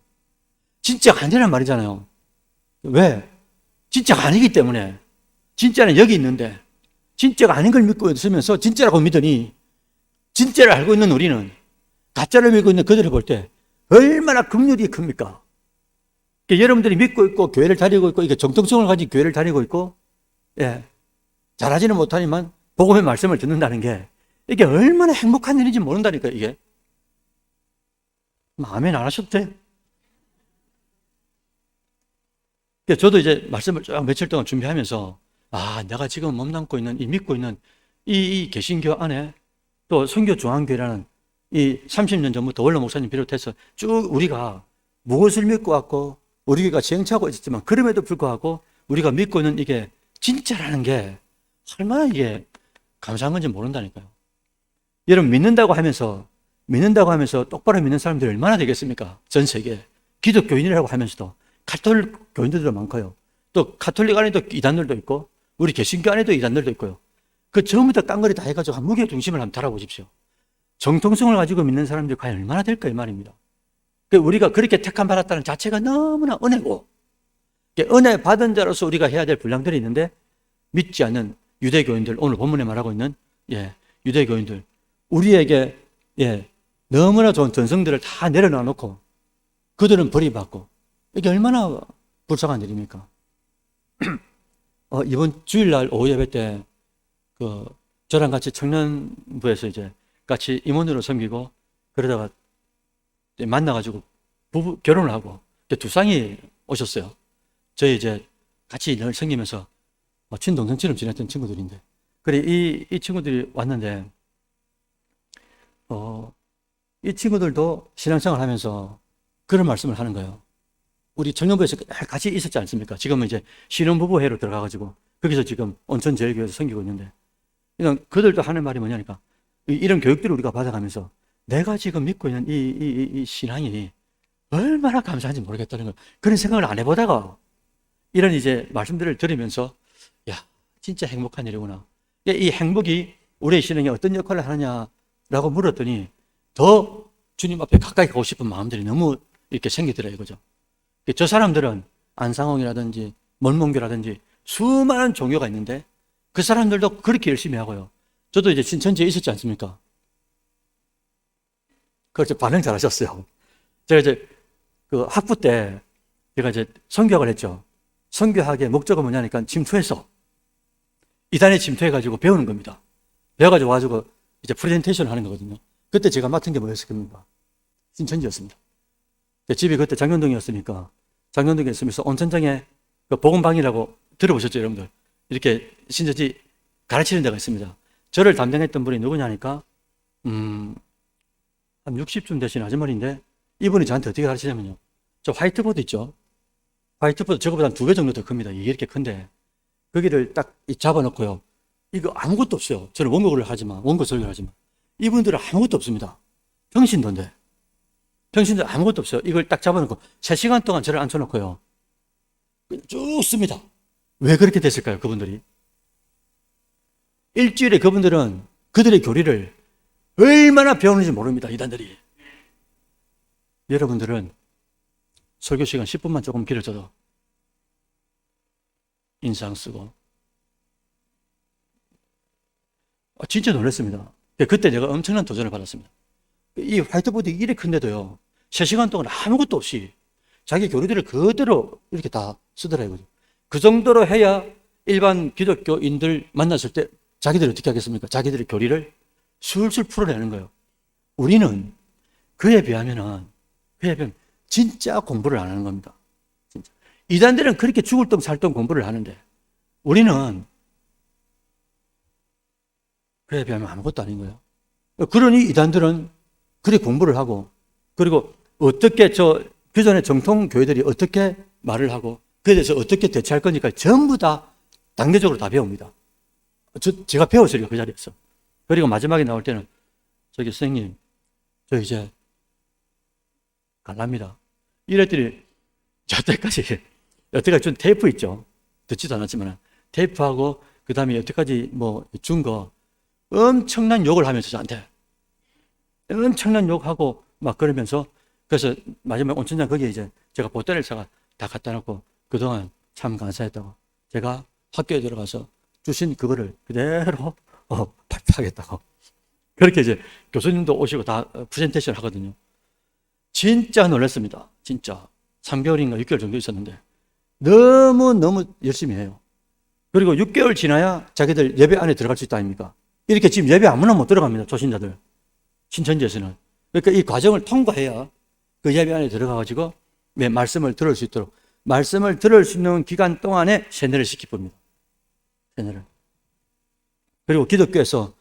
진짜가 아니란 말이잖아요. 왜? 진짜가 아니기 때문에. 진짜는 여기 있는데 진짜가 아닌 걸 믿고 있으면서 진짜라고 믿으니, 진짜를 알고 있는 우리는 가짜를 믿고 있는 그들을 볼 때 얼마나 긍휼이 큽니까? 여러분들이 믿고 있고 교회를 다니고 있고, 이게 정통성을 가진 교회를 다니고 있고, 예, 잘하지는 못하지만 복음의 말씀을 듣는다는 게 이게 얼마나 행복한 일인지 모른다니까. 이게 아멘 안 하셔도 돼. 저도 이제 말씀을 쭉 며칠 동안 준비하면서, 내가 지금 몸담고 있는, 이 믿고 있는 이 개신교 안에 또 선교중앙교회라는 이 30년 전부터 원로 목사님 비롯해서 쭉 우리가 무엇을 믿고 왔고, 우리 교회가 지행차고 있었지만 그럼에도 불구하고 우리가 믿고 있는 이게 진짜라는 게 얼마나 이게 감사한 건지 모른다니까요. 여러분 믿는다고 하면서 똑바로 믿는 사람들이 얼마나 되겠습니까? 전 세계 기독교인이라고 하면서도 가톨릭 교인들도 많고요. 또 가톨릭 안에도 이단들도 있고, 우리 개신교 안에도 이단들도 있고요. 그 전부 다 깡거리 다 해가지고 한 무게 중심을 한번 달아보십시오. 정통성을 가지고 믿는 사람들이 과연 얼마나 될까 이 말입니다. 우리가 그렇게 택함 받았다는 자체가 너무나 은혜고, 은혜 받은 자로서 우리가 해야 될 분량들이 있는데, 믿지 않는 유대교인들, 오늘 본문에 말하고 있는 유대교인들, 우리에게 너무나 좋은 전성들을 다 내려놔 놓고 그들은 버림받고, 이게 얼마나 불쌍한 일입니까? 이번 주일날 오후 예배 때 저랑 같이 청년부에서 이제 같이 임원으로 섬기고, 그러다가 만나가지고 결혼을 하고 두 쌍이 오셨어요. 저희 이제 같이 늘 섬기면서 친동생처럼 지냈던 친구들인데, 그래 이 친구들이 왔는데, 이 친구들도 신앙생활 하면서 그런 말씀을 하는 거예요. 우리 청년부에서 같이 있었지 않습니까? 지금은 이제 신혼부부회로 들어가가지고 거기서 지금 온천제일교회에서 섬기고 있는데, 그냥 그들도 하는 말이 뭐냐니까, 이런 교육들을 우리가 받아가면서 내가 지금 믿고 있는 이 신앙이 얼마나 감사한지 모르겠다는 걸, 그런 생각을 안 해보다가 이런 이제 말씀들을 들으면서, 야, 진짜 행복한 일이구나. 이 행복이 우리의 신앙에 어떤 역할을 하느냐라고 물었더니 더 주님 앞에 가까이 가고 싶은 마음들이 너무 이렇게 생기더래요, 그죠? 저 사람들은 안상홍이라든지 몰몬교라든지 수많은 종교가 있는데 그 사람들도 그렇게 열심히 하고요. 저도 이제 신천지에 있었지 않습니까? 그렇죠. 반응 잘하셨어요. 제가 이제 그 학부 때 제가 이제 선교학을 했죠. 선교학의 목적은 뭐냐니까 침투해서 이단에 침투해가지고 배우는 겁니다. 배워가지고 와가지고 이제 프레젠테이션을 하는 거거든요. 그때 제가 맡은 게 뭐였습니까? 신천지였습니다. 집이 그때 장현동이었으니까 장현동에 있으면서 온천장에 그 복음방이라고 들어보셨죠, 여러분들? 이렇게 신천지 가르치는 데가 있습니다. 저를 담당했던 분이 누구냐니까 한 60쯤 되신 아주머니인데, 이분이 저한테 어떻게 가르치냐면요, 저 화이트보드 있죠? 화이트보드 저거보다 2배 정도 더 큽니다. 이게 이렇게 큰데 거기를 딱 잡아놓고요. 이거 아무것도 없어요. 저는 원고 설교를 하지만 이분들은 아무것도 없습니다. 평신도인데 아무것도 없어요. 이걸 딱 잡아놓고 3시간 동안 저를 앉혀놓고요. 쭉 씁니다. 왜 그렇게 됐을까요? 그분들이 일주일에 그분들은 그들의 교리를 얼마나 배우는지 모릅니다. 이단들이. 여러분들은 설교 시간 10분만 조금 길어져도 인상 쓰고 진짜 놀랐습니다. 그때 내가 엄청난 도전을 받았습니다. 이 화이트보드 이렇게 큰데도요 3시간 동안 아무것도 없이 자기 교리들을 그대로 이렇게 다 쓰더라고요. 그 정도로 해야 일반 기독교인들 만났을 때 자기들이 어떻게 하겠습니까? 자기들의 교리를 술술 풀어내는 거예요. 우리는 그에 비하면 진짜 공부를 안 하는 겁니다. 진짜. 이단들은 그렇게 죽을 똥 살 똥 공부를 하는데 우리는 그에 비하면 아무것도 아닌 거예요. 그러니 이단들은 그렇게 공부를 하고 그리고 어떻게 기존의 정통 교회들이 어떻게 말을 하고 그에 대해서 어떻게 대처할 거니까 전부 다 단계적으로 다 배웁니다. 제가 배웠어요. 그 자리에서. 그리고 마지막에 나올 때는 저기 선생님 저 이제 갈랍니다. 이랬더니 여태까지 준 테이프 있죠. 듣지도 않았지만 테이프하고 그 다음에 여태까지 준 거 엄청난 욕을 하면서 저한테 엄청난 욕하고 막 그러면서 그래서 마지막 온천장 거기에 이제 제가 보따리를 다 갖다 놓고 그동안 참 감사했다고 제가 학교에 들어가서 주신 그거를 그대로 발표하겠다고 그렇게 이제 교수님도 오시고 다 프레젠테이션 하거든요. 진짜 놀랐습니다. 진짜 3개월인가 6개월 정도 있었는데 너무 열심히 해요. 그리고 6개월 지나야 자기들 예배 안에 들어갈 수 있다 아닙니까? 이렇게 지금 예배 아무나 못 들어갑니다. 초신자들 신천지에서는. 그러니까 이 과정을 통과해야 그 예배 안에 들어가가지고 말씀을 들을 수 있도록 말씀을 들을 수 있는 기간 동안에 세뇌를 시켜봅니다. 세뇌를. 그리고 기독교에서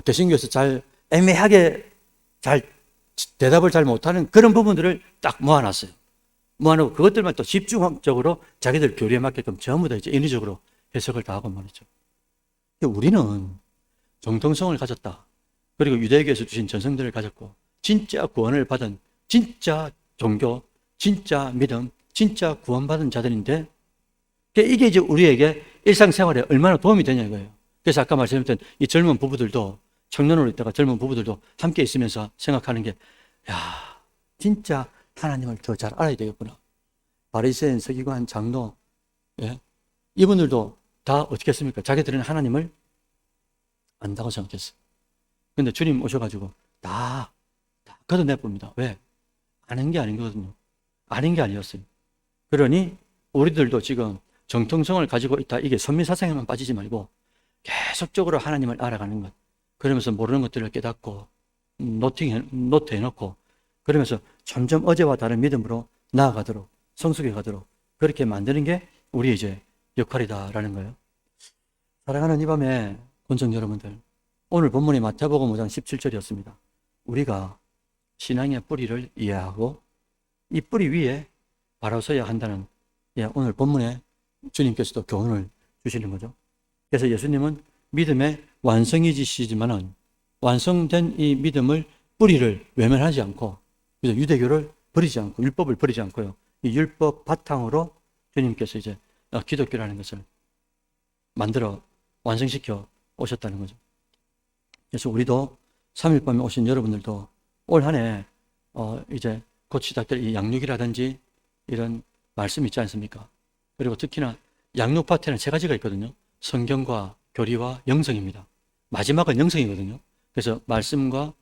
개신교에서 잘 애매하게 잘 대답을 잘 못하는 그런 부분들을 딱 모아놨어요. 모아놓고 그것들만 또 집중적으로 자기들 교리에 맞게끔 전부 다 이제 인위적으로 해석을 다 하고 말이죠. 우리는 정통성을 가졌다. 그리고 유대교에서 주신 전성들을 가졌고 진짜 구원을 받은 진짜 종교, 진짜 믿음, 진짜 구원받은 자들인데 이게 이제 우리에게 일상생활에 얼마나 도움이 되냐 이거예요. 그래서 아까 말씀드렸던 이 젊은 부부들도 청년으로 있다가 젊은 부부들도 함께 있으면서 생각하는 게 야, 진짜 하나님을 더 잘 알아야 되겠구나. 바리새인, 서기관, 장로 이분들도 다 어떻게 했습니까? 자기들은 하나님을 안다고 생각했어요. 근데 주님 오셔가지고 다 걷어내봅니다. 왜? 아는 게 아닌 거거든요. 아닌 게 아니었어요. 그러니 우리들도 지금 정통성을 가지고 있다. 이게 선미사상에만 빠지지 말고 계속적으로 하나님을 알아가는 것. 그러면서 모르는 것들을 깨닫고 노트해놓고 그러면서 점점 어제와 다른 믿음으로 나아가도록 성숙해 가도록 그렇게 만드는 게 우리 이제 역할이다라는 거예요. 사랑하는 이 밤에 본청 여러분들, 오늘 본문이 마태복음 5장 17절이었습니다. 우리가 신앙의 뿌리를 이해하고 이 뿌리 위에 바로 서야 한다는 오늘 본문에 주님께서도 교훈을 주시는 거죠. 그래서 예수님은 믿음의 완성이시지만은 완성된 이 믿음을 뿌리를 외면하지 않고 유대교를 버리지 않고 율법을 버리지 않고요. 이 율법 바탕으로 주님께서 이제 기독교라는 것을 만들어 완성시켜 오셨다는 거죠. 그래서 우리도 3일 밤에 오신 여러분들도 올 한 해 이제 곧 시작될 이 양육이라든지 이런 말씀이 있지 않습니까? 그리고 특히나 양육 파트에는 3가지가 있거든요. 성경과 교리와 영성입니다. 마지막은 영성이거든요. 그래서 말씀과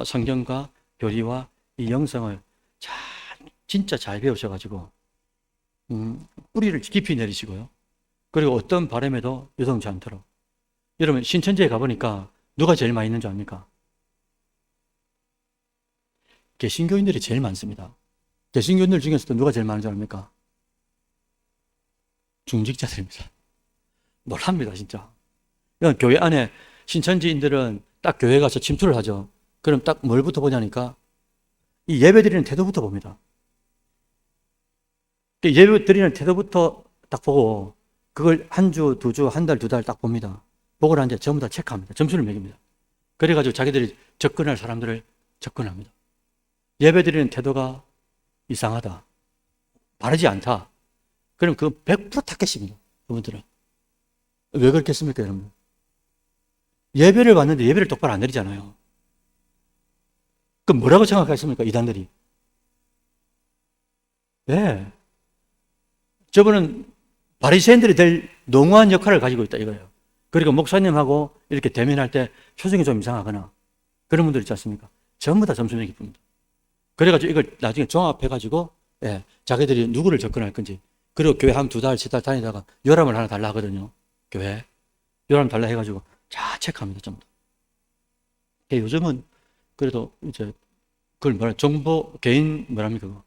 성경과 교리와 이 영성을 진짜 잘 배우셔가지고 뿌리를 깊이 내리시고요. 그리고 어떤 바람에도 요동치 않도록. 여러분 신천지에 가보니까 누가 제일 많이 있는 줄 압니까? 개신교인들이 제일 많습니다. 개신교인들 중에서도 누가 제일 많은 줄 압니까? 중직자들입니다. 놀랍니다 진짜. 교회 안에 신천지인들은 딱 교회 가서 침투를 하죠. 그럼 딱 뭘부터 보냐니까 이 예배 드리는 태도부터 봅니다. 예배 드리는 태도부터 딱 보고 그걸 한 주, 두 주, 한 달, 두 달 딱 봅니다. 보고 난 뒤에 전부 다 체크합니다. 점수를 매깁니다. 그래가지고 자기들이 접근할 사람들을 접근합니다. 예배 드리는 태도가 이상하다, 바르지 않다. 그럼 그 100% 타겟입니다. 그분들은. 왜 그렇겠습니까, 여러분? 예배를 받는데 예배를 똑바로 안 드리잖아요. 그럼 뭐라고 생각하십니까, 이단들이? 네. 저분은 바리새인들이 될 농후한 역할을 가지고 있다 이거예요. 그리고 목사님하고 이렇게 대면할 때 표정이 좀 이상하거나 그런 분들 있지 않습니까? 전부 다 점수 매기 봅니다. 그래가지고 이걸 나중에 종합해가지고 자기들이 누구를 접근할 건지, 그리고 교회 한 두 달, 세 달 다니다가 요람을 하나 달라 하거든요. 교회 요람 달라 해가지고 다 체크합니다. 전부 다. 요즘은 그래도 이제 그걸 정보 개인 뭐랍니까?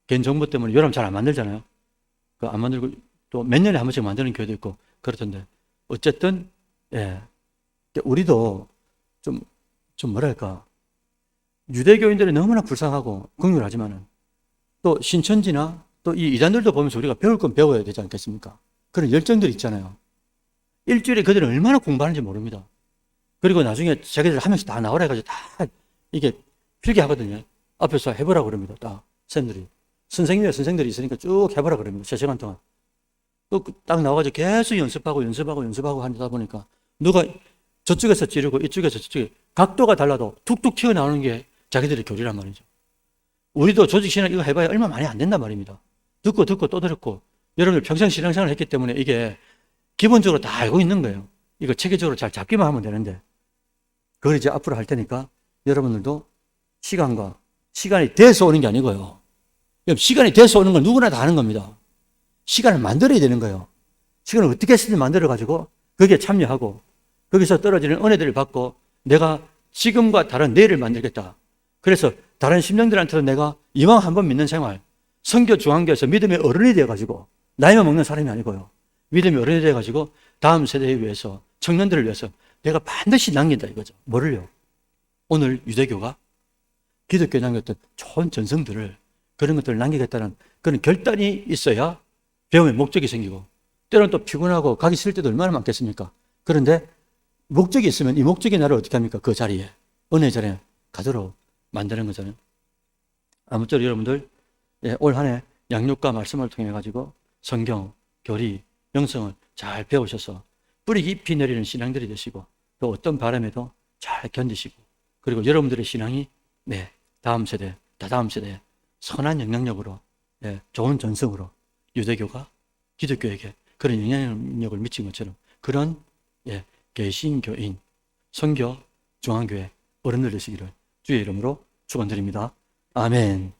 개인 정보 때문에 요람 잘 안 만들잖아요. 그 안 만들고 또 몇 년에 한 번씩 만드는 교회도 있고 그렇던데, 어쨌든 우리도 좀 뭐랄까, 유대교인들이 너무나 불쌍하고 긍휼하지만은 또 신천지나 또 이 이단들도 보면서 우리가 배울 건 배워야 되지 않겠습니까? 그런 열정들이 있잖아요. 일주일에 그들은 얼마나 공부하는지 모릅니다. 그리고 나중에 자기들 한 명씩 다 나오라 해가지고 다 이게 필기하거든요. 앞에서 해보라고 그럽니다. 다 선생님들이. 선생들이 있으니까 쭉 해보라 그럽니다. 3시간 동안. 딱 나와가지고 계속 연습하고 하다 보니까 누가 저쪽에서 찌르고 이쪽에서 저쪽에 각도가 달라도 툭툭 튀어나오는 게 자기들의 교리란 말이죠. 우리도 조직 신앙 이거 해봐야 얼마 많이 안 된단 말입니다. 듣고 또 들었고, 여러분들 평생 신앙생활을 했기 때문에 이게 기본적으로 다 알고 있는 거예요. 이거 체계적으로 잘 잡기만 하면 되는데, 그걸 이제 앞으로 할 테니까 여러분들도 시간이 돼서 오는 게 아니고요. 시간이 돼서 오는 건 누구나 다 하는 겁니다. 시간을 만들어야 되는 거예요. 시간을 어떻게 해서든 만들어가지고 거기에 참여하고 거기서 떨어지는 은혜들을 받고 내가 지금과 다른 내일을 만들겠다. 그래서 다른 심령들한테도 내가 이왕 한번 믿는 생활, 선교 중앙교에서 믿음의 어른이 되어가지고 나이만 먹는 사람이 아니고요. 믿음의 어른이 되어가지고 다음 세대를 위해서, 청년들을 위해서 내가 반드시 남긴다 이거죠. 뭐를요? 오늘 유대교가 기독교에 남겼던 좋은 전성들을, 그런 것들을 남기겠다는 그런 결단이 있어야 배움의 목적이 생기고, 때로는 또 피곤하고 가기 싫을 때도 얼마나 많겠습니까? 그런데 목적이 있으면 이 목적이 나를 어떻게 합니까? 그 자리에, 은혜 자리에 가도록 만드는 거잖아요. 아무쪼록 여러분들 올 한 해 양육과 말씀을 통해 가지고 성경, 교리, 영성을 잘 배우셔서 뿌리 깊이 내리는 신앙들이 되시고, 또 어떤 바람에도 잘 견디시고, 그리고 여러분들의 신앙이 다음 세대, 다다음 세대에 선한 영향력으로, 좋은 전성으로 유대교가 기독교에게 그런 영향력을 미친 것처럼 그런 개신교인, 선교, 중앙교회 어른들 되시기를 주의 이름으로 축원드립니다. 아멘.